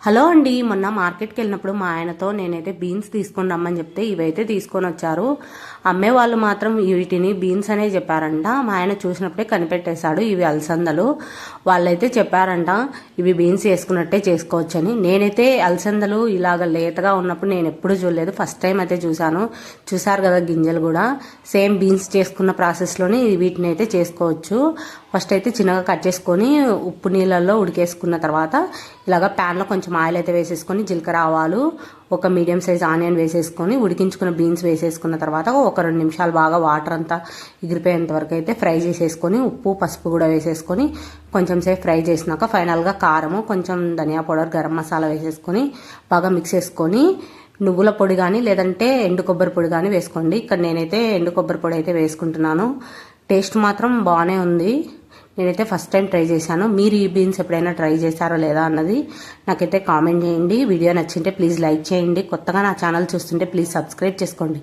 Hello అండి, మొన్న మార్కెట్కి వెళ్ళినప్పుడు మా ఆయనతో నేనైతే బీన్స్ తీసుకొని రమ్మని చెప్తే ఇవైతే తీసుకొని వచ్చారు. అమ్మే వాళ్ళు మాత్రం వీటిని బీన్స్ అనే చెప్పారంట. మా ఆయన చూసినప్పుడే కనిపెట్టేశాడు ఇవి అలసందలు. వాళ్ళైతే చెప్పారంట ఇవి బీన్స్ వేసుకున్నట్టే చేసుకోవచ్చని. నేనైతే అలసందలు ఇలాగ లేతగా ఉన్నప్పుడు నేను ఎప్పుడు చూడలేదు, ఫస్ట్ టైం అయితే చూశాను. చూసారు కదా గింజలు కూడా సేమ్ బీన్స్ చేసుకున్న ప్రాసెస్లోనే వీటిని అయితే చేసుకోవచ్చు. ఫస్ట్ అయితే చిన్నగా కట్ చేసుకొని ఉప్పు నీళ్ళల్లో ఉడికేసుకున్న తర్వాత ఇలాగ ప్యాన్లో కొంచెం ఆయిల్ అయితే వేసేసుకొని జీలకర్ర ఆవాలు ఒక మీడియం సైజ్ ఆనియన్ వేసేసుకొని ఉడికించుకున్న బీన్స్ వేసేసుకున్న తర్వాత ఒక 2 నిమిషాలు బాగా వాటర్ అంతా ఎగిరిపోయేంత వరకు అయితే ఫ్రై చేసేసుకొని ఉప్పు పసుపు కూడా వేసేసుకొని కొంచెం సేపు ఫ్రై చేసినాక ఫైనల్గా కారము కొంచెం ధనియా పౌడర్ గరం మసాలా వేసేసుకొని బాగా మిక్స్ చేసుకొని నువ్వుల పొడి కానీ లేదంటే ఎండు కొబ్బరి పొడి కానీ వేసుకోండి. ఇక్కడ నేనైతే ఎండు కొబ్బరి పొడి అయితే వేసుకుంటున్నాను. టేస్ట్ మాత్రం బాగానే ఉంది. నేనైతే ఫస్ట్ టైం ట్రై చేశాను. మీరు ఈ బీన్స్ ఎప్పుడైనా ట్రై చేశారో లేదా అన్నది నాకైతే కామెంట్ చేయండి. వీడియో నచ్చింటే ప్లీజ్ లైక్ చేయండి. కొత్తగా నా ఛానల్ చూస్తుంటే ప్లీజ్ సబ్స్క్రైబ్ చేసుకోండి.